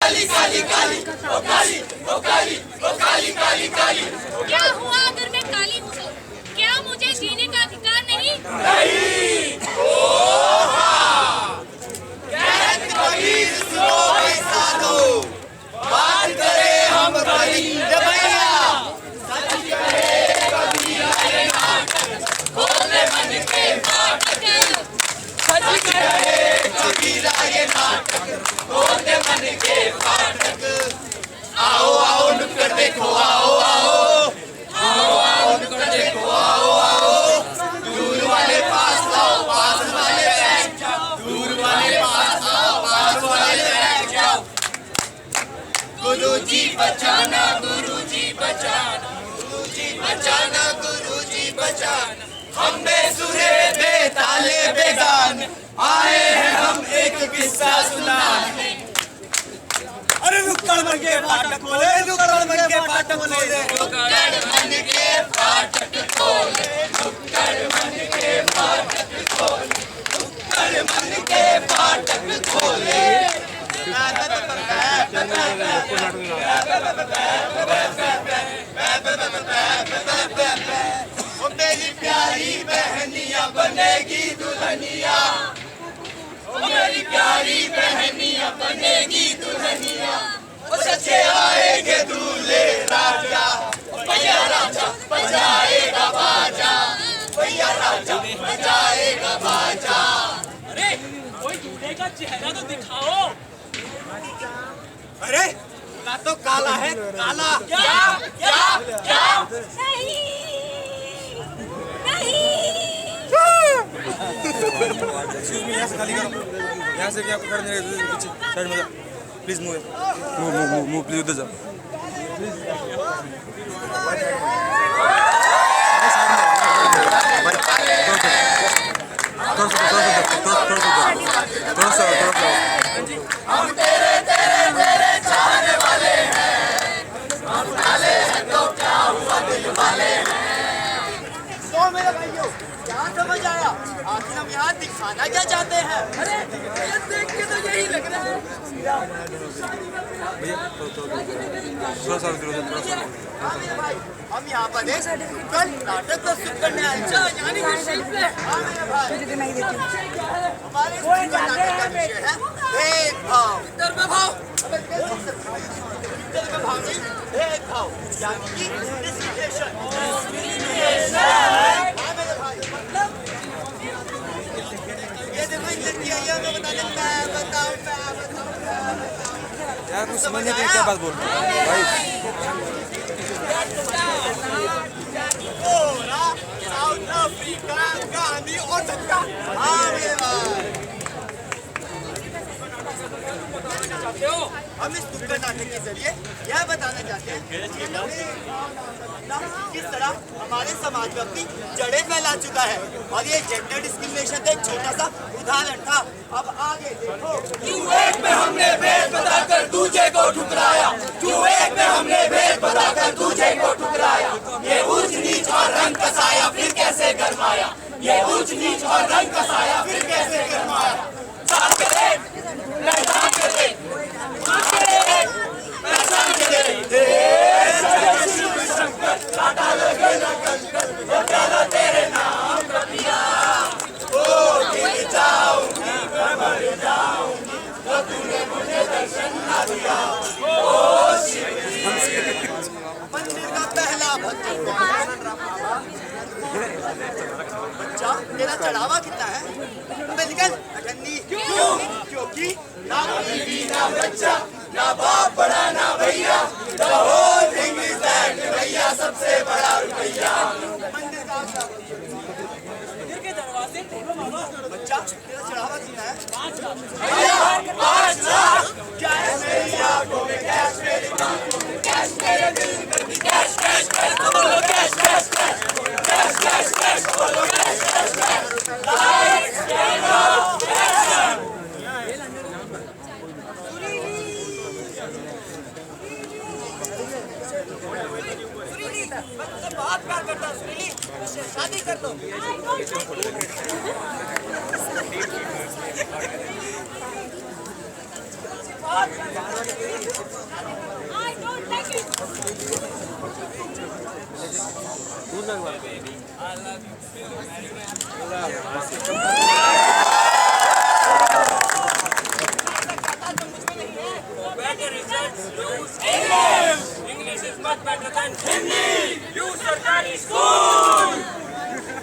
काली काली काली ओ काली ओ काली ओ काली काली काली। क्या हुआ अगर मैं काली हूँ तो? क्या मुझे जीने का अधिकार नहीं? नहीं। कबीर सुनो साधो, बात करें हम गरीब भैया, सच कहे कबीर ये नाटक, खोले मन के फाटक। सच कहे कबीर ये नाटक, खोले मन के फाटक। आओ आओ नुक्कड़ देखो, आओ आओ आओ आओ नुक्कड़ देखो, आओ आओ। दूर वाले पास आओ, पास वाले बैठ जाओ, दूर वाले पास आओ, पास वाले बैठ जाओ। गुरुजी बचाना, गुरुजी बचाना, गुरुजी बचाना, गुरुजी बचाना। हम बेसुरे बेताले बेगान आए हैं, हम एक किस्सा सुनाने। अरे नुक्कड़ मन के फाटक खोले, नुक्कड़ मन के फाटक खोले, नुक्कड़ मन के फाटक खोले, नुक्कड़ मन के फाटक खोले, नुक्कड़ मन के फाटक खोले। ओ मेरी प्यारी बहनिया बनेगी दुल्हनिया, ओ मेरी प्यारी बहनिया बनेगी दुल्हनिया। ओ सच्चे आएंगे दूल्हे राजा, भैया राजा बजाएगा बाजा, भैया राजा बजाएगा बाजा। अरे कोई दूल्हे का चेहरा तो दिखाओ। अरे ना तो काला है, काला। क्या क्या क्या? नहीं नहीं। यहाँ से खाली करो, यहाँ से क्या कर देंगे पीछे साइड में। Please move move move please उधर जाओ। हम तेरे तेरे मेरे चाहने वाले हैं, हम काले हैं तो क्या हुआ दिल वाले हैं। तो मेरे भाइयों क्या समझ आया? आखिर हम यहाँ दिखाना क्या चाहते हैं? अरे ये देख के तो यही लग रहा है। थोड़ा सा थोड़ा सा। हाँ मेरे भाई, हम यहाँ पर एक कल नाटक प्रस्तुत करने आए हैं, यानी कि शिल्प है। हाँ मेरे भाई, हमारे इस नाटक का विषय है भेदभाव। धर्मभाव, धर्मभाव नहीं, भेदभाव, यानी कि डिस्क्रिमिनेशन। हाँ मेरे भाई, मतलब ये देखो इन लड़कियाँ मैं बता देता है, बताओ यार कुछ समझ नहीं क्या बात बोल रहे हो भाई। साउथ अफ्रीका गांधी और सबका। हाँ मेरे भाई, हम इस नुक्कड़ नाटक के जरिए यह बताना चाहते हैं किस तरह हमारे समाज में अपनी जड़ें फैला चुका है। और ये जेंडर डिस्क्रिमिनेशन का एक छोटा सा उदाहरण था। अब आगे देखो। क्यों एक में हमने भेद बताकर दूसरे को ठुकराया, क्यों एक में हमने भेद बताकर दूसरे को ठुकराया। ये ऊंच नीच और रंग कसाया फिर कैसे गरमाया, ये ऊंच नीच और रंग कसाया फिर कैसे गरमाया। साथ के दे, पहचान के दे, पहचान के दे, शिव शंकर काटा लगे न कंकर, वो चलो तेरे नाम का पिया। ओ गिर जाऊंगी मैं मर जाऊंगी, तो तूने मुझे दर्शन ना दिया। ओ शिव। मंदिर का पहला भक्त बच्चा, तेरा चढ़ावा कितना है? निकल अठन्नी। क्यों? क्योंकि ना बीवी ना बच्चा, ना बाप बड़ा ना भैया, the whole thing is that भैया सबसे बड़ा रुपया। मंदिर का मंदिर के दरवाजे खोलो बाबा। बच्चा, तेरा चढ़ावा कितना है? 5 लाख। 5 लाख? क्या है मेरी आंखों में कैश, मेरी आंखों में कैश, मेरे दिल में भी कैश कैश कैश। बोलो cash cash cash, cash cash cash, बोलो cash cash cash. Lights camera action. मैं बहुत प्यार करता हूँ सुरीली, मुझसे शादी कर दो। I don't like it. better results, use English. English is much better than Hindi. Use सरकारी स्कूल.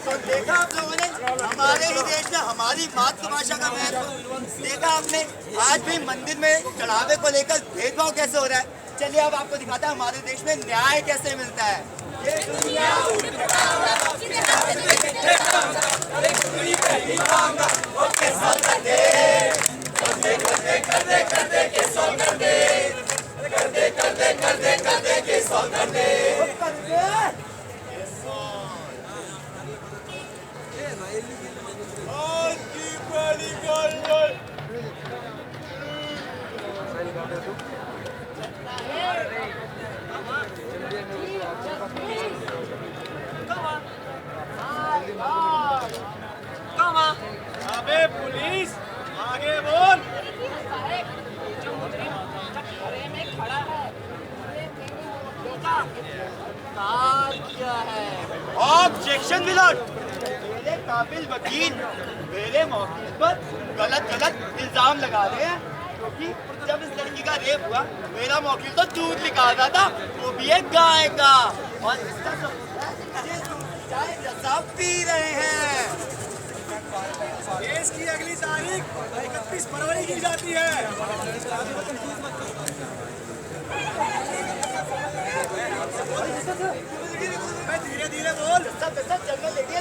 तो देखा आप लोगों ने हमारे ही देश में हमारी मातृभाषा का महत्व देखा आपने। आज भी मंदिर में चढ़ावे को लेकर भेदभाव कैसे हो रहा है। चलिए अब आपको दिखाता है हमारे देश में न्याय कैसे मिलता है। ये दुनिया अबे पुलिस आगे बोल. Objection milord. मेरे काबिल वकील मेरे मौके पर गलत इल्जाम लगा रहे हैं क्योंकि जब इस लड़की का रेप हुआ मेरा मौकिल तो दूध निकालता था, वो भी एक गाय का, और इसका चाय जैसा पी रहे हैं। केस की अगली तारीख 31 फरवरी की जाती है. धीरे धीरे बोल. जंगल लेके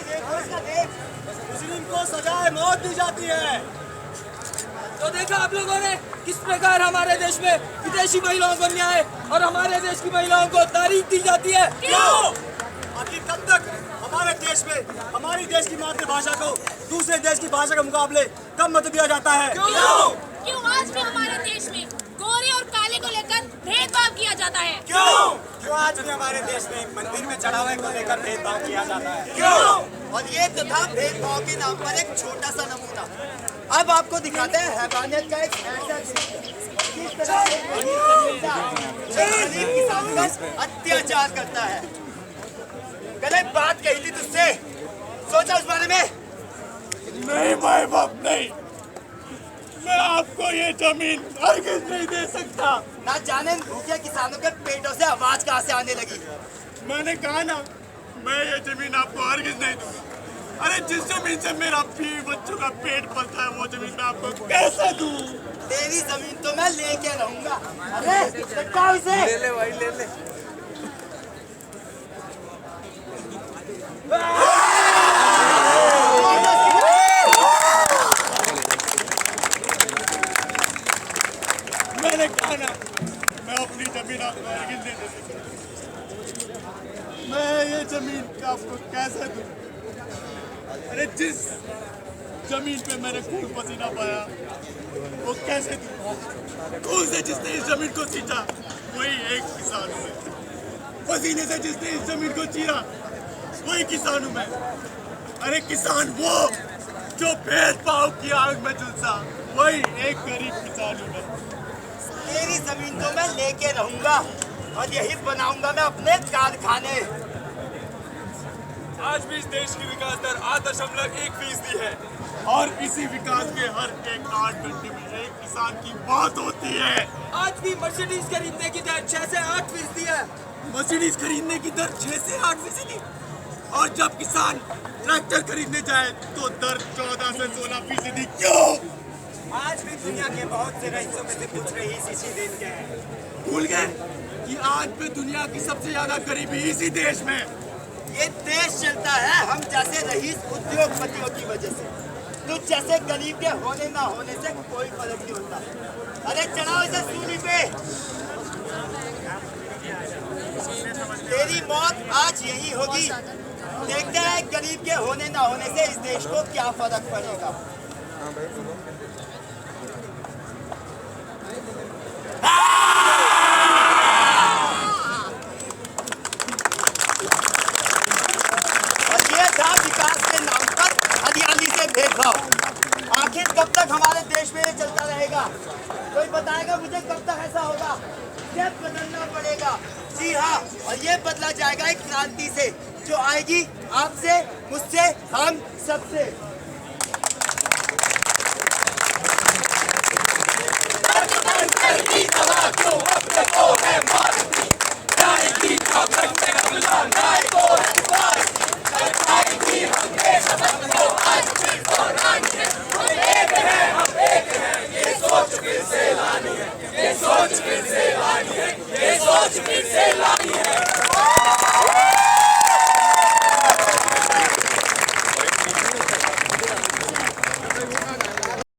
मुस्लिम को सजाए मौत दी जाती है. तो देखा आप लोगों ने किस प्रकार हमारे देश में विदेशी महिलाओं को न्याय और हमारे देश की महिलाओं को तारीफ दी जाती है. क्यों? आखिर कब तक हमारे देश में हमारी देश की मातृभाषा को दूसरे देश की भाषा के मुकाबले कम महत्व दिया जाता है. क्यों आज भी हमारे देश में गोरे और काले को लेकर भेदभाव किया जाता है. क्यों आज भी हमारे देश में मंदिर में चढ़ावे को लेकर भेदभाव किया जाता है. और ये तो था भेदभाव के नाम पर एक छोटा सा नमूना। अब आपको दिखाते हैं हैवानियत का एक ऐसा किस तरह से गरीब किसानों पर अत्याचार करता है। गलत बात कही थी तुझसे, सोचा उस बारे में? नहीं भाई बाप नहीं, मैं आपको ये जमीन हरगिज नहीं दे सकता. ना जाने भूखे किसानों के पेटों से आवाज कहाँ से आने लगी। मैंने कहा ना, मैं ये जमीन आपको हरगिज नहीं दूंगा. अरे जिस जमीन से मेरा बीवी बच्चों का पेट पलता है वो जमीन मैं आपको कैसे दूं? तेरी जमीन तो मैं लेके रहूंगा। अरे धक्का इसे। ले ले भाई ले ले। मैंने कहा ना, मैं अपनी जमीन आपको हरगिज नहीं दे सकता. मैं ये जमीन आपको कैसे दूं? अरे जिस जमीन पे मैंने खून पसीना पाया वो कैसे दूं? खून से जिसने इस जमीन को सींचा वही एक किसान हूं मैं. पसीने से जिसने इस जमीन को चीरा वही किसान हूं मैं. अरे किसान वो जो भेदभाव की आग में झुलसा वही एक गरीब किसान हूं मैं. तेरी जमीन तो मैं लेके रहूंगा और यही बनाऊंगा मैं अपने कारखाने। आज भी इस देश की विकास दर 8.1% है और इसी विकास के हर एक 8 घंटे में एक किसान की मौत होती है. आज भी मर्सिडीज खरीदने की दर 6 से 8% है. मर्सिडीज खरीदने की दर 6 से 8%, और जब किसान ट्रैक्टर खरीदने जाए तो दर 14 से 16%. क्यों? आज भी दुनिया के बहुत से रईसों में से कुछ रईस इसी देश के हैं. भूल गए कि आज भी दुनिया की सबसे ज्यादा गरीबी इसी देश में. ये देश चलता है हम जैसे रईस उद्योगपतियों की वजह से। तुझ जैसे गरीब के होने ना होने से कोई फर्क नहीं होता। अरे चढ़ाओ इसे सूली पे। तेरी मौत आज यही होगी। देखते हैं गरीब के होने ना होने से इस देश को क्या फर्क पड़ेगा। आखिर कब तक हमारे देश में ये चलता रहेगा? कोई बताएगा मुझे जी हाँ, और ये बदला जाएगा एक क्रांति से जो आएगी आपसे, मुझसे, हम सबसे।